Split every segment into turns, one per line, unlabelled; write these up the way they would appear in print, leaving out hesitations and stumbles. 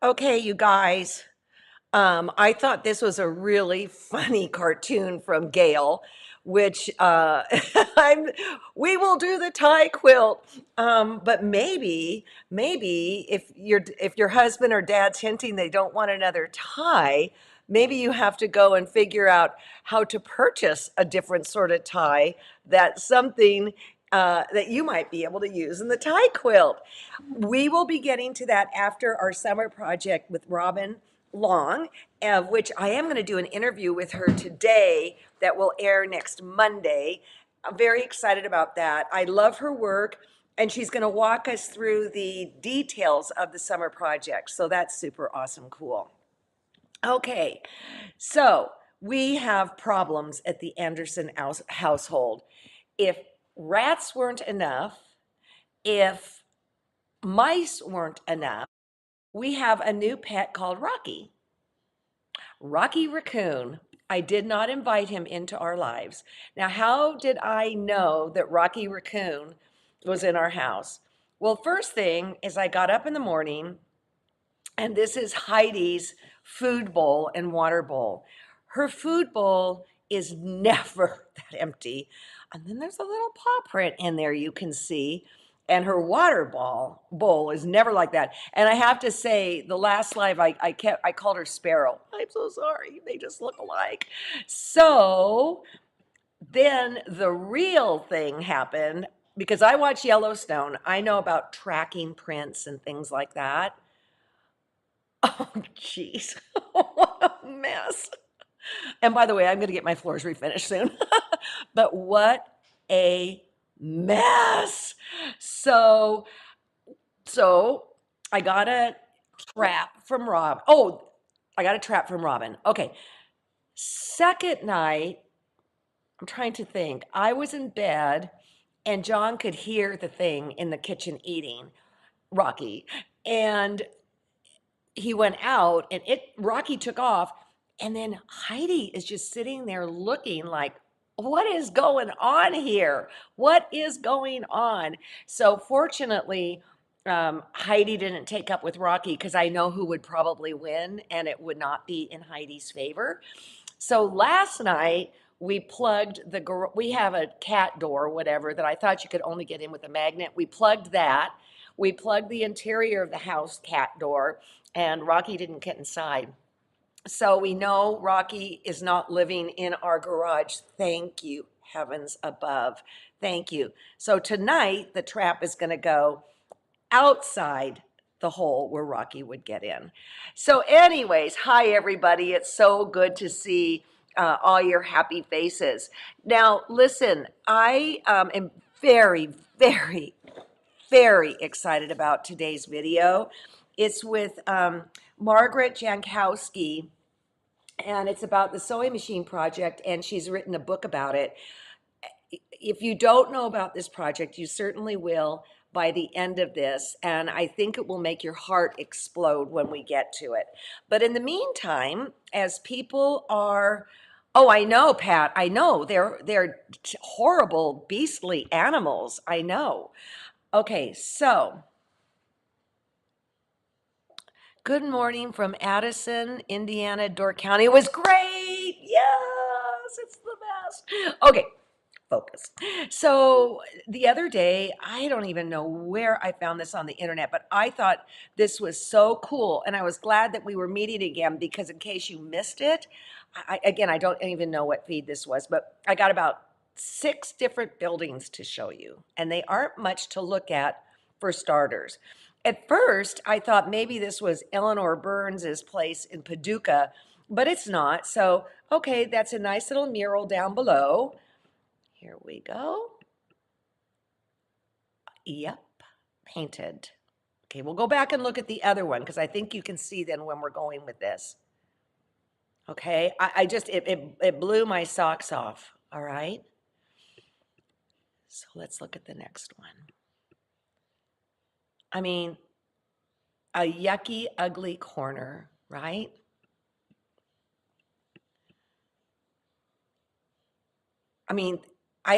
Okay, you guys. I thought this was a really funny cartoon from Gail, which I'm. We will do the tie quilt, but maybe if your husband or dad's hinting they don't want another tie, maybe you have to go and figure out how to purchase a different sort of tie. That's something. That you might be able to use in the tie quilt. We will be getting to that after our summer project with Robin Long, of which I am going to do an interview with her today that will air next Monday. I'm very excited about that. I love her work, and she's going to walk us through the details of the summer project. So that's super awesome, cool. Okay, so we have problems at the Anderson household. If rats weren't enough, if mice weren't enough, we have a new pet called Rocky. Rocky Raccoon. I did not invite him into our lives. Now, how did I know that Rocky Raccoon was in our house? Well, first thing is I got up in the morning, and this is Heidi's food bowl and water bowl. Her food bowl is never that empty. And then there's a little paw print in there you can see. And her water bowl is never like that. And I have to say, the last live I called her Sparrow. I'm so sorry. They just look alike. So then the real thing happened because I watch Yellowstone. I know about tracking prints and things like that. Oh, jeez. What a mess. And by the way, I'm going to get my floors refinished soon. But what a mess. So, so I got a trap from Rob. Oh, I got a trap from Robin. Okay. Second night, I'm trying to think. I was in bed and John could hear the thing in the kitchen eating Rocky. And he went out and Rocky took off, and then Heidi is just sitting there looking like, what is going on here? What is going on? So fortunately, Heidi didn't take up with Rocky because I know who would probably win, and it would not be in Heidi's favor. So last night we plugged we have a cat door, whatever, that I thought you could only get in with a magnet. We plugged that. We plugged the interior of the house cat door, and Rocky didn't get inside. So we know Rocky is not living in our garage. Thank you, heavens above. Thank you. So tonight, the trap is going to go outside the hole where Rocky would get in. So, anyways, hi, everybody. It's so good to see all your happy faces. Now, listen, I am very, very, very excited about today's video. It's with Margaret Jankowski, and it's about the sewing machine project, and she's written a book about it. If you don't know about this project, you certainly will by the end of this, and I think it will make your heart explode when we get to it. But in the meantime, as people are, oh, I know, Pat, I know, they're horrible, beastly animals, I know. Okay, so good morning from Addison, Indiana, Door County. It was great. Yes, it's the best. Okay, focus. So the other day, I don't even know where I found this on the internet, but I thought this was so cool. And I was glad that we were meeting again because in case you missed it, again, I don't even know what feed this was, but I got about 6 different buildings to show you, and they aren't much to look at for starters. At first, I thought maybe this was Eleanor Burns's place in Paducah, but it's not. So, okay, that's a nice little mural down below. Here we go. Yep, painted. Okay, we'll go back and look at the other one because I think you can see then when we're going with this. Okay, I just, it blew my socks off, all right? So let's look at the next one. I mean, a yucky, ugly corner, right? I mean,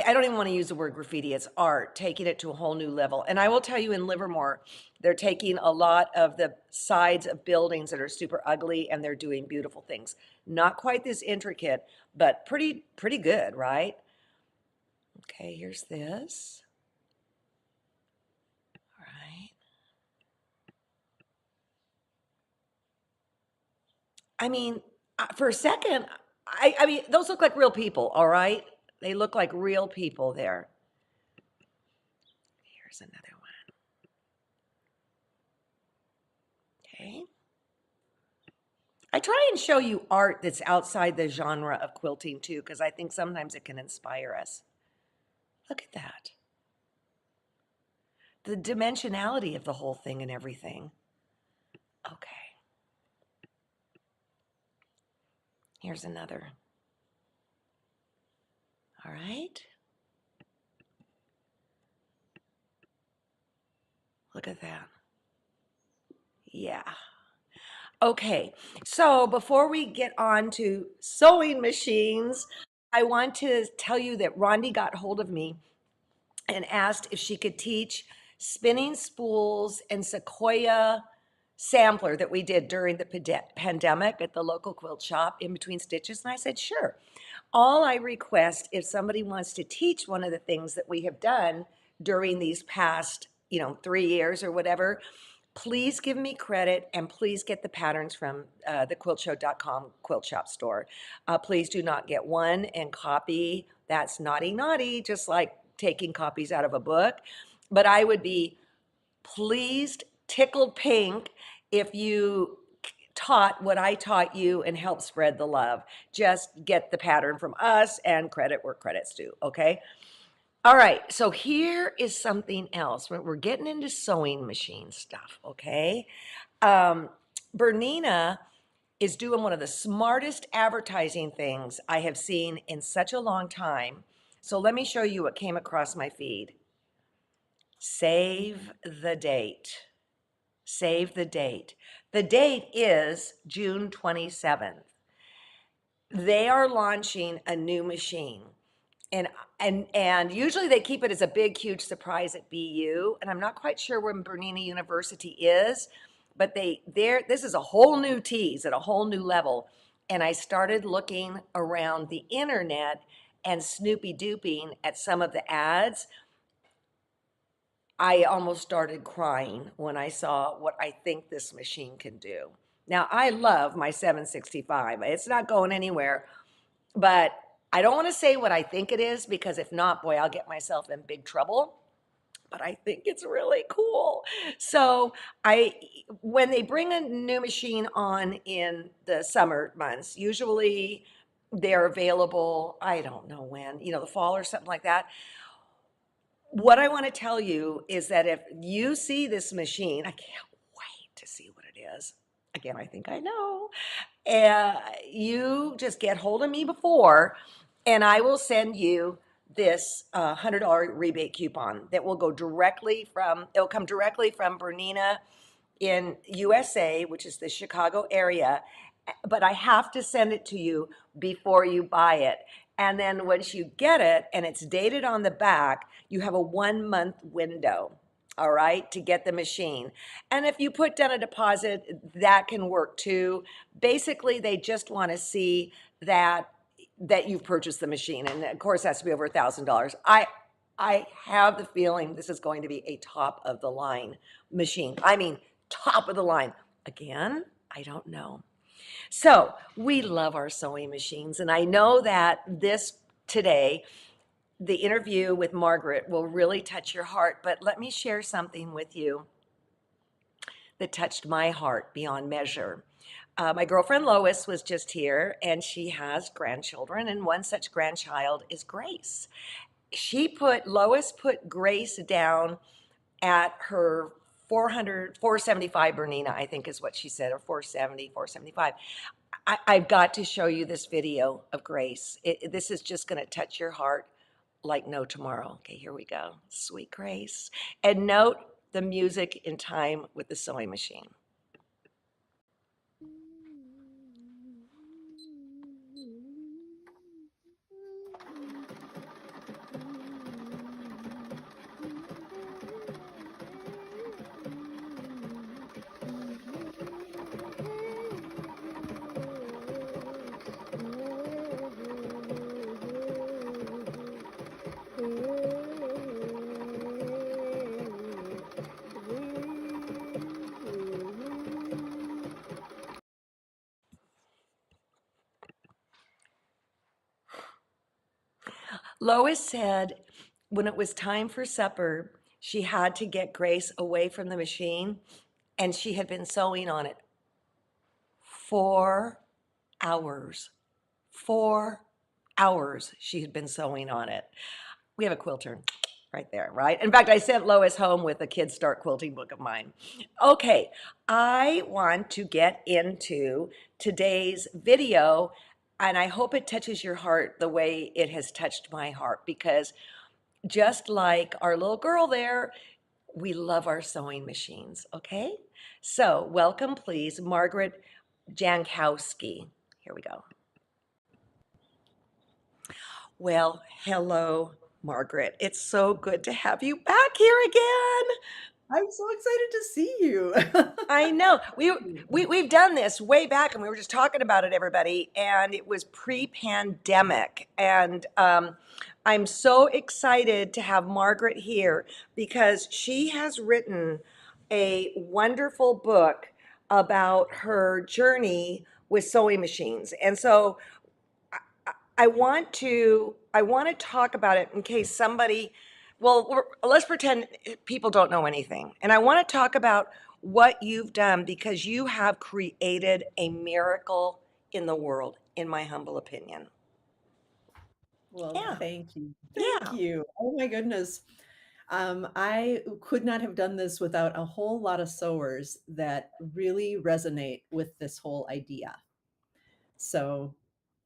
I don't even want to use the word graffiti. It's art, taking it to a whole new level. And I will tell you, in Livermore, they're taking a lot of the sides of buildings that are super ugly and they're doing beautiful things. Not quite this intricate, but pretty good, right? Okay, here's this. All right. I mean, for a second, I mean, those look like real people, all right? They look like real people there. Here's another one. Okay. I try and show you art that's outside the genre of quilting too, because I think sometimes it can inspire us. Look at that. The dimensionality of the whole thing and everything. Okay. Here's another. All right. Look at that. Yeah. Okay. So before we get on to sewing machines, I want to tell you that Rondi got hold of me and asked if she could teach spinning spools and sequoia sampler that we did during the pandemic at the local quilt shop in between stitches. And I said, sure. All I request, if somebody wants to teach one of the things that we have done during these past, 3 years or whatever, please give me credit and please get the patterns from the quiltshow.com quilt shop store. Please do not get one and copy. That's naughty, just like taking copies out of a book. But I would be pleased, tickled pink, if you taught what I taught you and help spread the love. Just get the pattern from us and credit where credit's due, okay? All right, so here is something else. We're getting into sewing machine stuff, okay? Bernina is doing one of the smartest advertising things I have seen in such a long time. So let me show you what came across my feed. Save the date. Save the date. The date is June 27th. They are launching a new machine. And usually they keep it as a big, huge surprise at BU. And I'm not quite sure where Bernina University is, but this is a whole new tease at a whole new level. And I started looking around the internet and snoopy dooping at some of the ads. I almost started crying when I saw what I think this machine can do. Now, I love my 765. It's not going anywhere, but I don't want to say what I think it is because if not, boy, I'll get myself in big trouble. But I think it's really cool. So when they bring a new machine on in the summer months, usually they're available, I don't know when, the fall or something like that. What I want to tell you is that if you see this machine, I can't wait to see what it is. Again, I think I know. You just get hold of me before, and I will send you this $100 rebate coupon that will it'll come directly from Bernina in USA, which is the Chicago area, but I have to send it to you before you buy it. And then once you get it and it's dated on the back, you have a 1 month window, all right, to get the machine. And if you put down a deposit, that can work too. Basically, they just want to see that you've purchased the machine. And of course, it has to be over $1,000. I have the feeling this is going to be a top of the line machine. I mean, top of the line. Again, I don't know. So we love our sewing machines. And I know that today, the interview with Margaret will really touch your heart. But let me share something with you that touched my heart beyond measure. My girlfriend Lois was just here, and she has grandchildren, and one such grandchild is Grace. Lois put Grace down at her 475 Bernina, I think is what she said, or 470, 475. I've got to show you this video of Grace. This is just going to touch your heart like no tomorrow. Okay, here we go. Sweet Grace. And note the music in time with the sewing machine. Lois said when it was time for supper, she had to get Grace away from the machine, and she had been sewing on it 4 hours. 4 hours she had been sewing on it. We have a quilter right there, right? In fact, I sent Lois home with a Kids Start Quilting book of mine. Okay, I want to get into today's video, and I hope it touches your heart the way it has touched my heart, because just like our little girl there, we love our sewing machines, okay? So, welcome, please, Margaret Jankowski. Here we go. Well, hello, Margaret. It's so good to have you back here again.
I'm so excited to see you.
I know. We've done this way back, and we were just talking about it, everybody, and it was pre-pandemic. And I'm so excited to have Margaret here because she has written a wonderful book about her journey with sewing machines. And so I want to talk about it in case somebody, well, let's pretend people don't know anything. And I want to talk about what you've done because you have created a miracle in the world, in my humble opinion.
Well,
Yeah,
thank you. Thank
yeah.
you. Oh my goodness. I could not have done this without a whole lot of sewers that really resonate with this whole idea. So,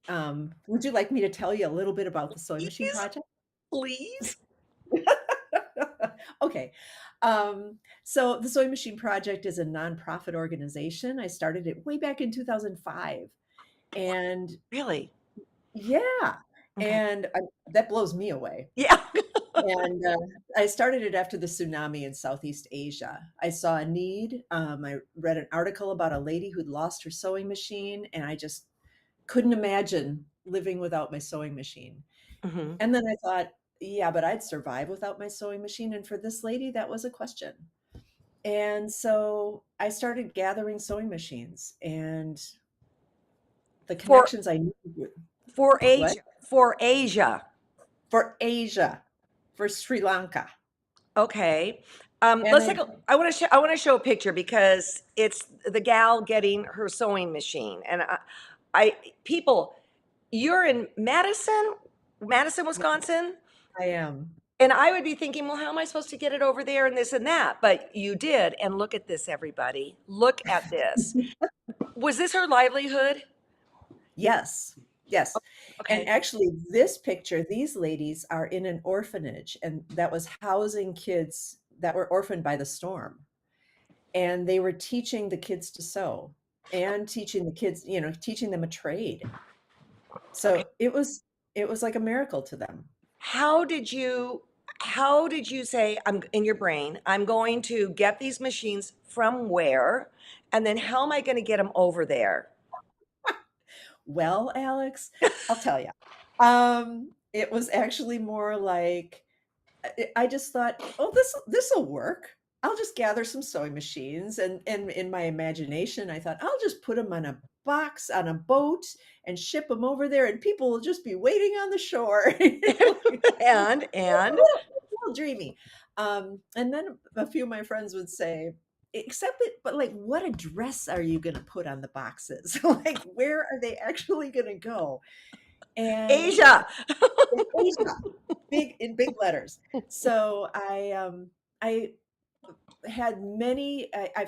would you like me to tell you a little bit about the sewing machine
Please,
project?
please.
Okay. So the Sewing Machine Project is a nonprofit organization. I started it way back in 2005. And
Really?
yeah,
Okay.
and that blows me away.
Yeah.
And, I started it after the tsunami in Southeast Asia. I saw a need. I read an article about a lady who'd lost her sewing machine, and I just couldn't imagine living without my sewing machine.
Hmm.
And then I thought, yeah, but I'd survive without my sewing machine. And for this lady, that was a question. And so I started gathering sewing machines and the
For
connections I knew.
for
What?
Asia, for Asia.
For Asia, for Sri Lanka.
Okay.
And
Let's
I
take a. I want to show a picture because it's the gal getting her sewing machine, and I people, you're in Madison, Wisconsin,
I am.
and I would be thinking, well, how am I supposed to get it over there and this and that? But you did, and look at this, everybody. Look at this. Was this her livelihood?
Yes, yes. And
Okay.
actually, this picture, these ladies are in an orphanage, and that was housing kids that were orphaned by the storm. And they were teaching the kids to sew and teaching the kids, teaching them a trade.
Okay.
So it was like a miracle to them.
How did you how did you say I'm in your brain, I'm going to get these machines from where? And then how am I going to get them over there?
Well, Alex, I'll tell you. It was actually more like I just thought, "Oh, this'll work. I'll just gather some sewing machines," and in my imagination, I thought, "I'll just put them on a box on a boat and ship them over there, and people will just be waiting on the shore."
And
A little dreamy. And then a few of my friends would say, "Except that, but like, what address are you gonna put on the boxes? Like, where are they actually gonna go?" And
Asia.
in Asia, big letters. So I I've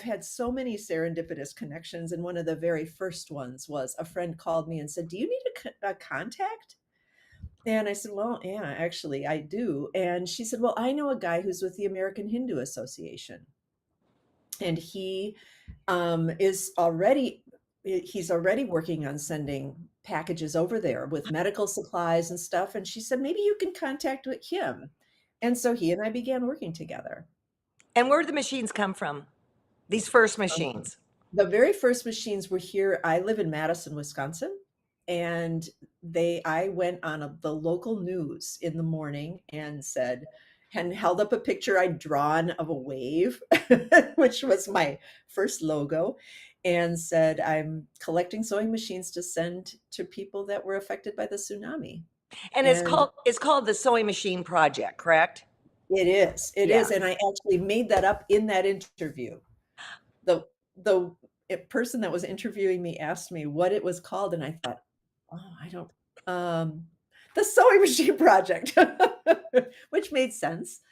had so many serendipitous connections, and one of the very first ones was a friend called me and said, "Do you need a contact?" And I said, "Well, yeah, actually, I do." And she said, "Well, I know a guy who's with the American Hindu Association, and he's already working on sending packages over there with medical supplies and stuff." And she said, "Maybe you can contact with him." And so he and I began working together.
And where did the machines come from? These first
Um,
machines.
the very first machines were here. I live in Madison, Wisconsin, and I went on the local news in the morning and said, and held up a picture I'd drawn of a wave, which was my first logo, and said, "I'm collecting sewing machines to send to people that were affected by the tsunami."
And
And
it's called the Sewing Machine Project, correct?
it
Yeah.
is, and I actually made that up in that interview. The the person that was interviewing me asked me what it was called, and I thought, "Oh, I don't um, the Sewing Machine Project," which made sense.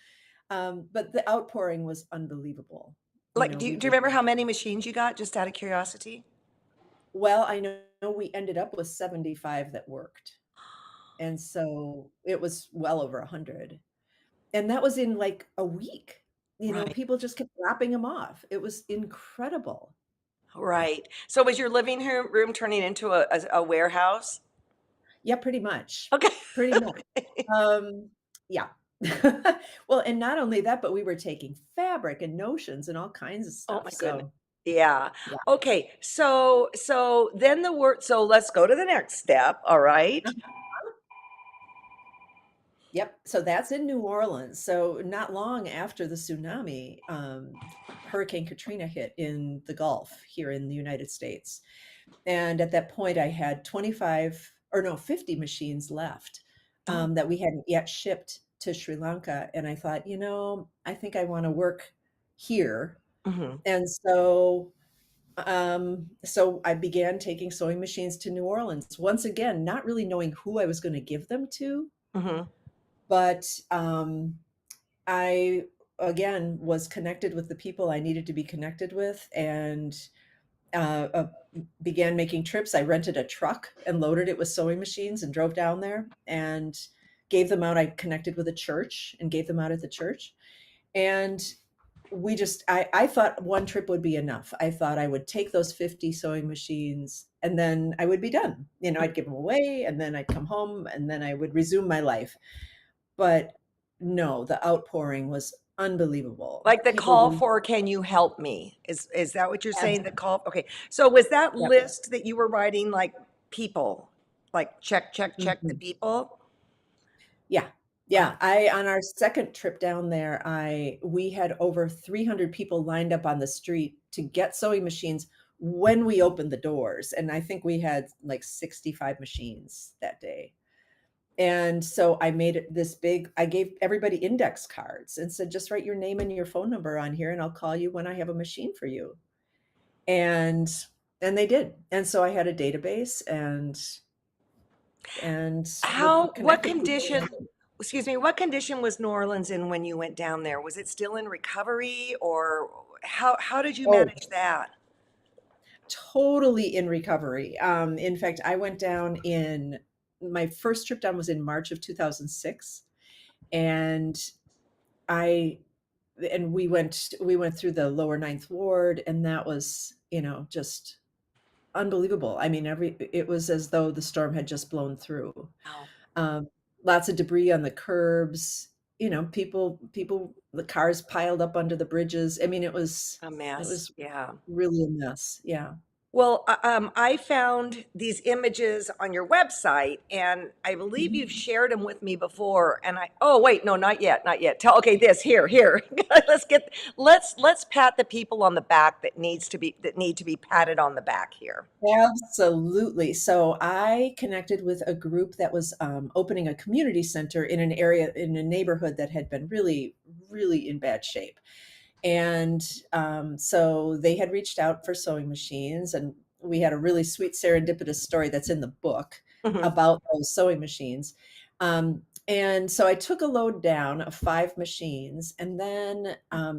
But the outpouring was unbelievable. You
Like,
know, we
do you
just
remember how many machines you got, just out of curiosity?
well, I know we ended up with 75 that worked, and so it was well over 100. And that was in, like, a week. You know,
Right.
people just kept dropping them off. It was incredible.
Right. So was your living room turning into a warehouse?
Yeah, pretty much.
Okay.
Pretty much. Yeah. Well, and not only that, but we were taking fabric and notions and all kinds of
Oh
stuff,
my goodness.
so,
Yeah.
yeah.
Okay. So then the word so let's go to the next step, all right?
Yep, so that's in New Orleans. So not long after the tsunami, Hurricane Katrina hit in the Gulf here in the United States. And at that point, I had 25 or no, 50 machines left
Oh.
that we hadn't yet shipped to Sri Lanka. And I thought, I think I want to work here.
Mhm.
And so I began taking sewing machines to New Orleans. Once again, not really knowing who I was going to give them to,
Mhm.
but I again was connected with the people I needed to be connected with, and uh, uh, began making trips. I rented a truck and loaded it with sewing machines and drove down there and gave them out. I connected with a church and gave them out at the church. And I thought one trip would be enough. I thought I would take those 50 sewing machines and then I would be done. I'd give them away and then I'd come home and then I would resume my life. But no, the outpouring was unbelievable.
Like the
People
call
were
for "Can you help me?" Is that what you're saying? The
abs-
call, okay. So was that
yep.
list that you were writing like people? Like check, check, check the
Mhm.
people?
Yeah.
Oh,
Yeah, I on our second trip down there, I we had over 300 people lined up on the street to get sewing machines when we opened the doors, and I think we had, like, 65 machines that day. And so I made it this big I gave everybody index cards and said, "Just write your name and your phone number on here, and I'll call you when I have a machine for you." And and they did. And so I had a database and would
what
connect with people.
condition, excuse me, what condition was New Orleans in when you went down there? Was it still in recovery, or how did you
Oh,
manage that?
totally in recovery. In fact, I went down in my first trip down was in March of 2006, and I and we went through the lower ninth ward, and that was, just unbelievable. I mean, every it was as though the storm had just blown through.
Oh,
Um, Lots of debris on the curbs, people, the cars piled up under the bridges. I mean,
a
it
mess.
was
Yeah.
really a mess. Yeah.
Well, I found these images on your website, and I believe you've
Mhm.
shared them with me before. And oh wait, no, not yet, not yet. Tell okay, this here. Let's pat the people on the back that need to be patted on the back here.
Absolutely. So I connected with a group that was opening a community center in an area in a neighborhood that had been really, really in bad shape. And so they had reached out for sewing machines, and we had a really sweet serendipitous story that's in the book
Mhm.
about those sewing machines. And so I took a load down of 5 machines, and then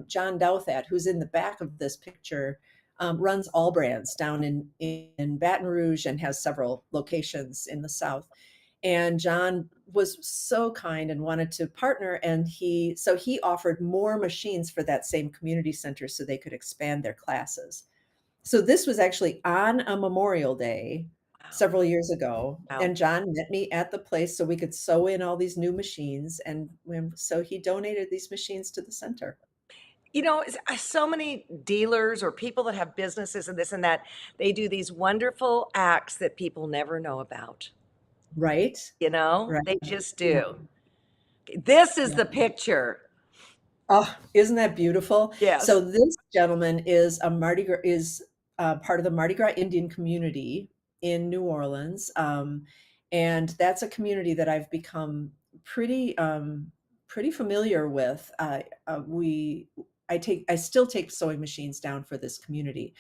John Douthat, who's in the back of this picture, runs All Brands down in Baton Rouge and has several locations in the South. And John was so kind and wanted to partner, and he offered more machines for that same community center so they could expand their classes. So this was actually on a Memorial Day
Wow,
several years ago,
wow.
and John met me at the place so we could sew in all these new machines, and so he donated these machines to the center.
So many dealers or people that have businesses and this and that, they do these wonderful acts that people never know about.
Right? Right.
They just
Yeah.
do. This is
Yeah.
the picture.
Oh, isn't that beautiful? So
Yes.
this gentleman is a Mardi Gras part of the Mardi Gras Indian community in New Orleans, And that's a community that I've become pretty familiar with. We I still take sewing machines down for this community.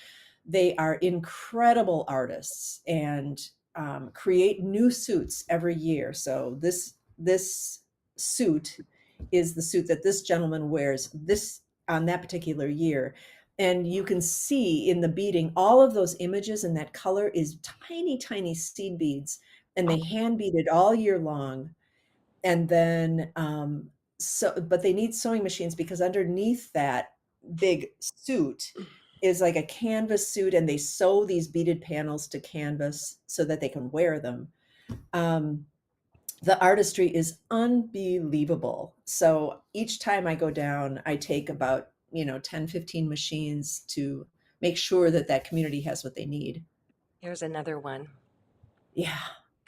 They are incredible artists and create new suits every year. So this suit is the suit that this gentleman wears this on that particular year. And you can see in the beading, all of those images and that color is tiny, tiny seed beads, and they hand bead it all year long. And then, but they need sewing machines because underneath that big suit is like a canvas suit, and they sew these beaded panels to canvas so that they can wear them. Um, the artistry is unbelievable. So each time I go down, I take about, 10, 15 machines to make sure that that community has what they need.
Here's another one.
Yeah.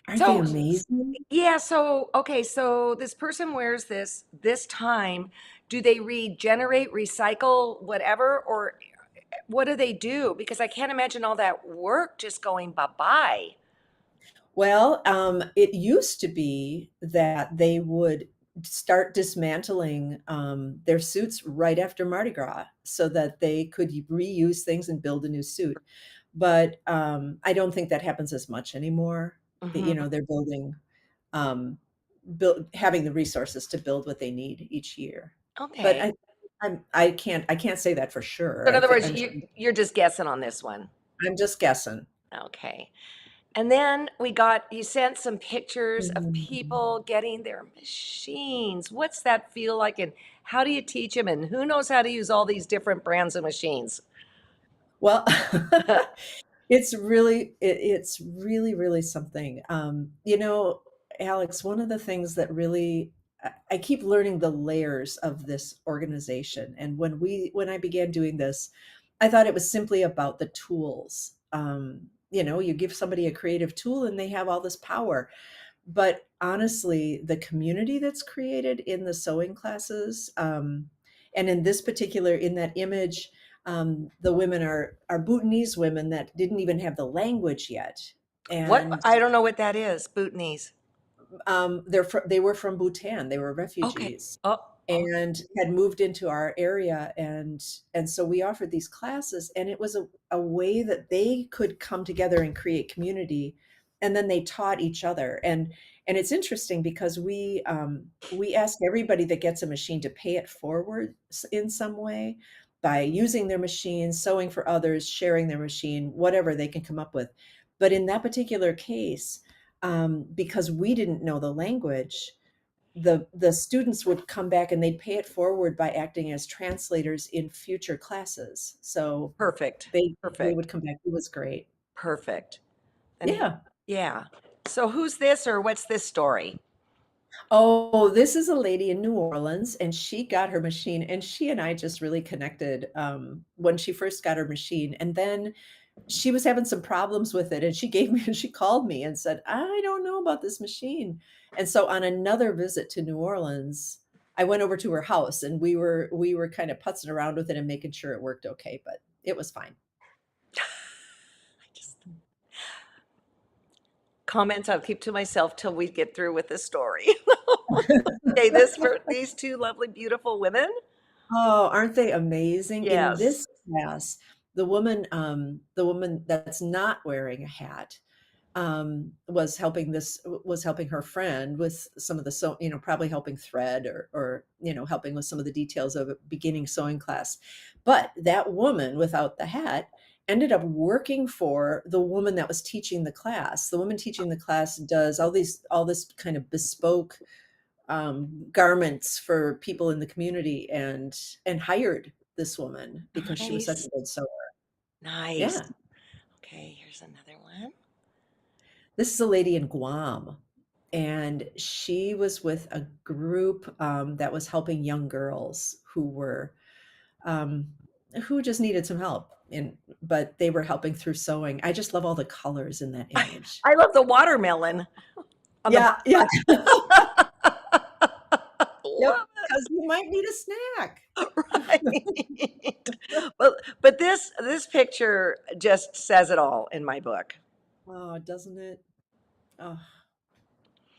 Aren't they
So,
amazing?
yeah, so okay, so this person wears this time. Do they regenerate, recycle, whatever, or what do they do? Because I can't imagine all that work just going bye-bye.
Well, it used to be that they would start dismantling their suits right after Mardi Gras so that they could reuse things and build a new suit. But I don't think that happens as much anymore.
Mhm.
They're um, having the resources to build what they need each year. But
Okay.
I can't say that for
So
sure.
in other words,
I'm sure,
you're just guessing on this one.
I'm just guessing.
Okay. And then we got you sent some pictures of
Mhm.
people getting their machines. What's that feel like, and how do you teach them? And who knows how to use all these different brands of machines?
Well, it's really, really something. Alex, one of the things that really I keep learning the layers of this organization. And when I began doing this, I thought it was simply about the tools. You give somebody a creative tool and they have all this power. But honestly, the community that's created in the sewing classes, and in this particular, in that image, the women are Bhutanese women that didn't even have the language yet,
What?
and
I don't know what that is. Bhutanese.
they were from Bhutan. They were
Okay.
refugees
Oh, oh,
and had moved into our area, and so we offered these classes, and it was a way that they could come together and create community, and then they taught each other. And it's interesting because we ask everybody that gets a machine to pay it forward in some way by using their machine, sewing for others, sharing their machine, whatever they can come up with. But in that particular case, because we didn't know the language, the students would come back and they'd pay it forward by acting as translators in future classes. So
perfect.
they
Perfect.
would come back. It was great.
Perfect. And
Yeah.
yeah. So who's this or what's this story?
Oh, this is a lady in New Orleans, and she got her machine, and she and I just really connected when she first got her machine. And then she was having some problems with it, and she called me and said, "I don't know about this machine." And so on another visit to New Orleans, I went over to her house, and we were kind of putzing around with it and making sure it worked okay, but it was fine.
I just comments I'll keep to myself till we get through with this story. Okay, this for these two lovely, beautiful women.
Oh, aren't they amazing? In
Yes.
this class, the woman that's not wearing a hat, was helping her friend with some of the probably helping thread or helping with some of the details of a beginning sewing class. But that woman without the hat ended up working for the woman that was teaching the class. The woman teaching the class does all this kind of bespoke garments for people in the community, and hired this woman because she was such a
Nice.
good sewer.
Nice.
Yeah.
Okay, here's another one.
This is a lady in Guam, and she was with a group that was helping young girls um, who just needed some help. But they were helping through sewing. I just love all the colors in that image.
I love the watermelon on the
Yeah, yeah, yep.
love
Because you might need a snack.
it, right? But this picture just says it all in my book.
Oh, doesn't it? Oh.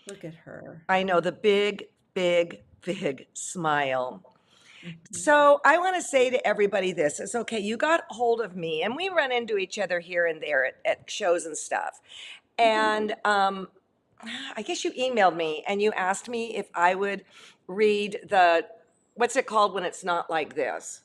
Look at her.
I know, the big, big, big smile.
Mhm.
So I want to say to everybody this. It's okay. You got hold of me, and we run into each other here and there at shows and stuff. And I guess you emailed me and you asked me if I would read the, what's it called when it's not like this?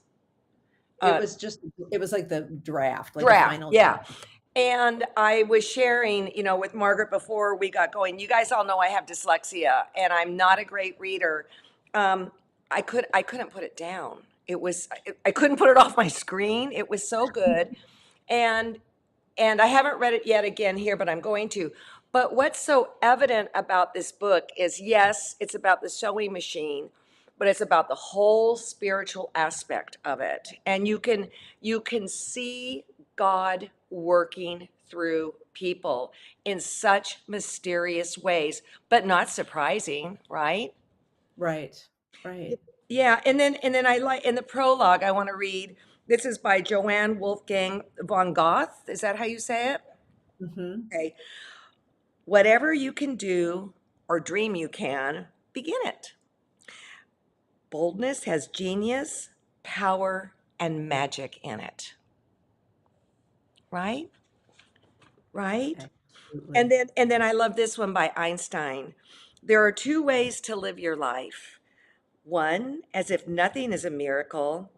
It
Uh,
was just it was like the draft, like a
Draft.
final
Yeah.
draft.
And I was sharing, with Margaret before we got going. You guys all know I have dyslexia and I'm not a great reader. Um, I couldn't put it down. I couldn't put it off my screen. It was so good. And I haven't read it yet again here, but I'm going to. But what's so evident about this book is, yes, it's about the sewing machine, but it's about the whole spiritual aspect of it. And you can see God working through people in such mysterious ways, but not surprising, right?
Right. Right.
Yeah, and then I like in the prologue I want to read. This is by Joanne Wolfgang von Goth. Is that how you say it?
Mhm.
Okay. Whatever you can do or dream you can, begin it. Boldness has genius, power, and magic in it. Right? Right? And
Absolutely.
then and then I love this one by Einstein. There are two ways to live your life. One as if nothing is a miracle,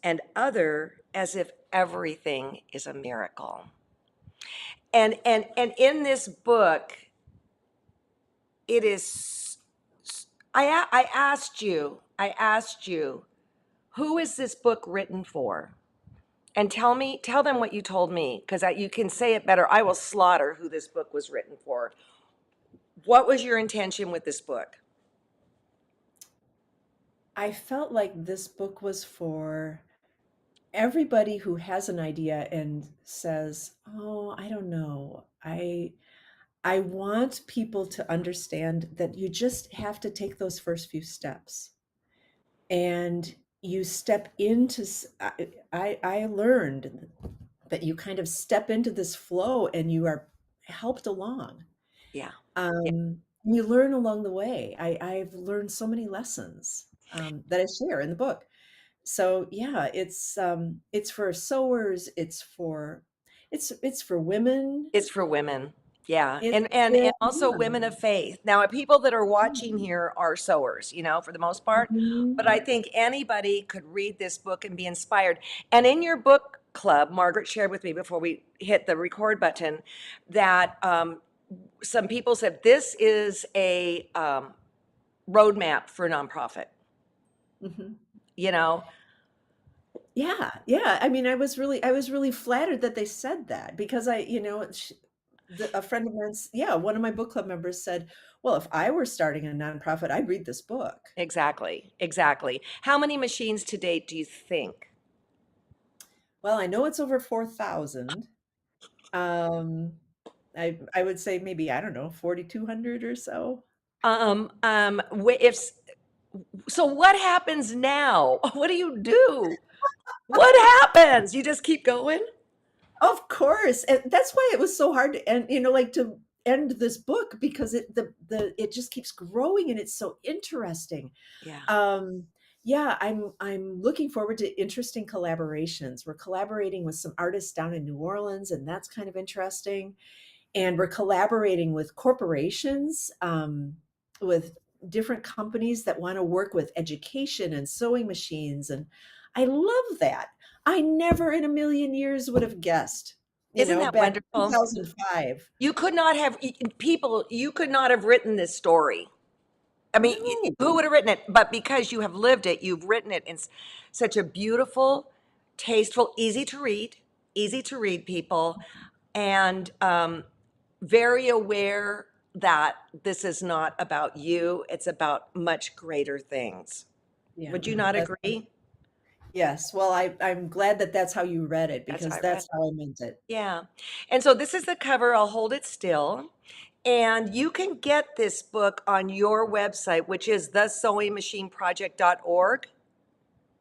and other as if everything is a miracle. And in this book, it is I asked you, who is this book written for? And tell them what you told me, because you can say it better. I will slaughter who this book was written for. What was your intention with this book?
I felt like this book was for everybody who has an idea and says, "Oh, I don't know. I want people to understand that you just have to take those first few steps." And you step into I learned that you kind of step into this flow and you are helped along.
Yeah. Yeah.
You learn along the way. I've learned so many lessons that I share in the book. So yeah, it's for sewers, it's for women.
It's for women. Yeah.
It's
And also
yeah.
women of faith. Now, people that are watching here are sewers, for the most part. But
Mhm.
I think anybody could read this book and be inspired. And in your book club, Margaret shared with me before we hit the record button that some people said this is a roadmap for a nonprofit.
Mhm.
You know,
Yeah, yeah. I mean, I was really flattered that they said that because a friend of mine's, yeah, one of my book club members said, "Well, if I were starting a nonprofit, I'd read this book."
exactly, exactly. How many machines to date do you think?
Well, I know it's over 4,000. Um, I would say maybe, I don't know, 4,200 or so.
If so, what happens now? What do you do? What happens? You just keep going?
Of course, and that's why it was so hard to end, like to end this book because it just keeps growing and it's so interesting.
Yeah.
Um, yeah, I'm looking forward to interesting collaborations. We're collaborating with some artists down in New Orleans, and that's kind of interesting. And we're collaborating with corporations, with different companies that want to work with education and sewing machines. And I love that. I never in a million years would have guessed,
Isn't that
back in
wonderful?
2005.
You could not have you could not have written this story. I mean,
No.
who would have written it? But because you have lived it, you've written it in such a beautiful, tasteful, easy to read people, and very aware that this is not about you, it's about much greater things.
Yeah,
Would you not
that's
agree?
yes. Well, I'm glad that that's how you read it
That's how
because
I read
that's
it.
how I meant it.
Yeah. And so this is the cover. I'll hold it still. And you can get this book on your website, which is thesewingmachineproject.org.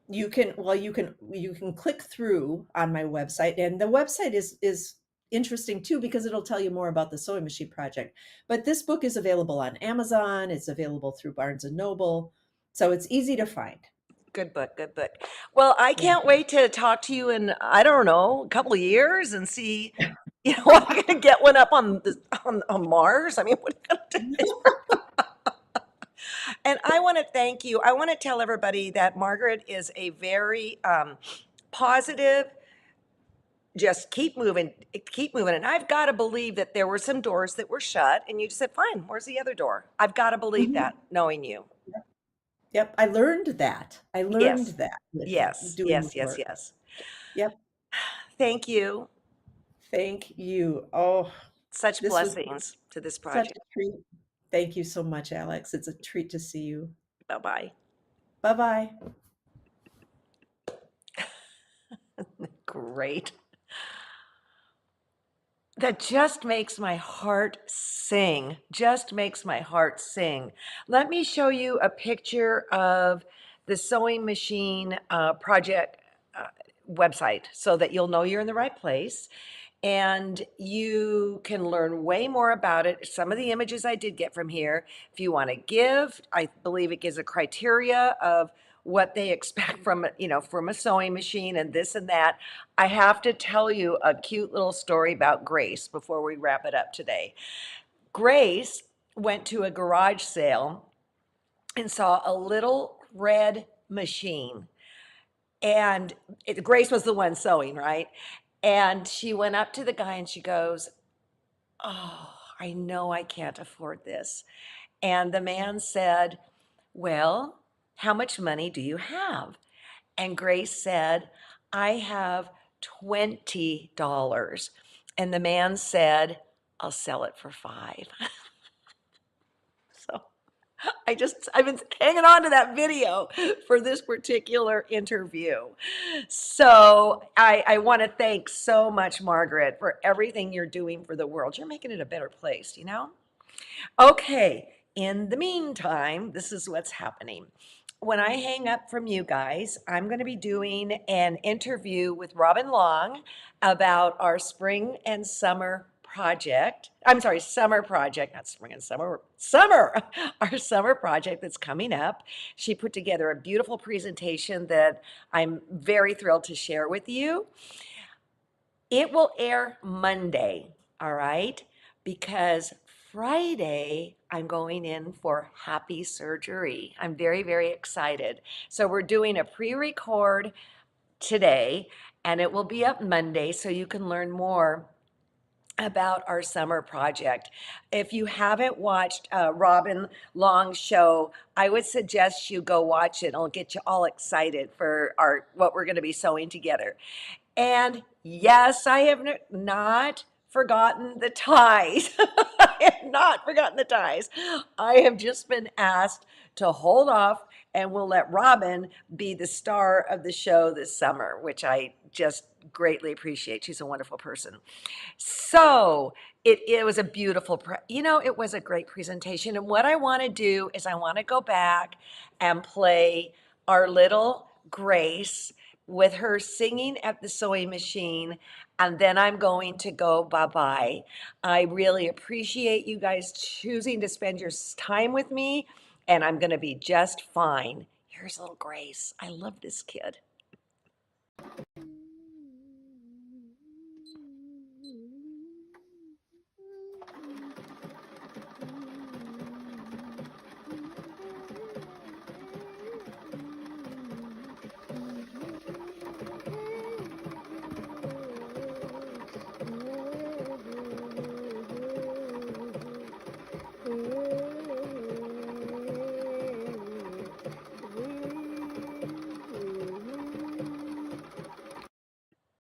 You can click through on my website, and the website is interesting too because it'll tell you more about the sewing machine project. But this book is available on Amazon, it's available through Barnes and Noble, so it's easy to find.
Good book, good book. Well, I
Yeah.
can't wait to talk to you in, I don't know, a couple of years and see, I'm gonna get one up on on Mars. I mean, what are you gonna do? And I want to thank you. I want to tell everybody that Margaret is a very positive, just keep moving. And I've got to believe that there were some doors that were shut, and you just said, "Fine, where's the other door?" I've got to believe
Mhm.
that, knowing you.
Yep, I learned that. I learned
Yes,
that with
yes,
doing the
yes, yes,
work.
yes.
Yep.
Thank you.
Thank you. Oh,
Such
this was
blessings to this
such
project.
a treat. Thank you so much, Alex. It's a treat to see you.
Bye bye.
Bye-bye.
Great. That just makes my heart sing. Just makes my heart sing. Let me show you a picture of the sewing machine project uh, website so that you'll know you're in the right place and you can learn way more about it. Some of the images I did get from here. If you want to give, I believe it gives a criteria of what they expect from, from a sewing machine and this and that. I have to tell you a cute little story about Grace before we wrap it up today. Grace went to a garage sale and saw a little red machine. And Grace was the one sewing, right? And she went up to the guy and she goes, "Oh, I know I can't afford this." And the man said, "Well, how much money do you have?" And Grace said, "I have $20." And the man said, "I'll sell it for 5." So I've been hanging on to that video for this particular interview. So I want to thank so much, Margaret, for everything you're doing for the world. You're making it a better place, you know? Okay, in the meantime, this is what's happening. When I hang up from you guys, I'm going to be doing an interview with Robin Long about our spring and summer project. I'm sorry, summer project, not spring and summer, summer, our summer project that's coming up. She put together a beautiful presentation that I'm very thrilled to share with you. It will air Monday, all right? Because Friday, I'm going in for happy surgery. I'm very, very excited. So we're doing a pre-record today, and it will be up Monday so you can learn more about our summer project. If you haven't watched Robin Long's show, I would suggest you go watch it. It'll get you all excited for our what we're going to be sewing together. And yes, I have not forgotten the ties. I have not forgotten the ties. I have just been asked to hold off and we'll let Robin be the star of the show this summer, which I just greatly appreciate. She's a wonderful person. So it was a beautiful, it was a great presentation. And what I want to do is I want to go back and play our little Grace with her singing at the sewing machine. And then I'm going to go bye-bye. I really appreciate you guys choosing to spend your time with me. And I'm going to be just fine. Here's little Grace. I love this kid.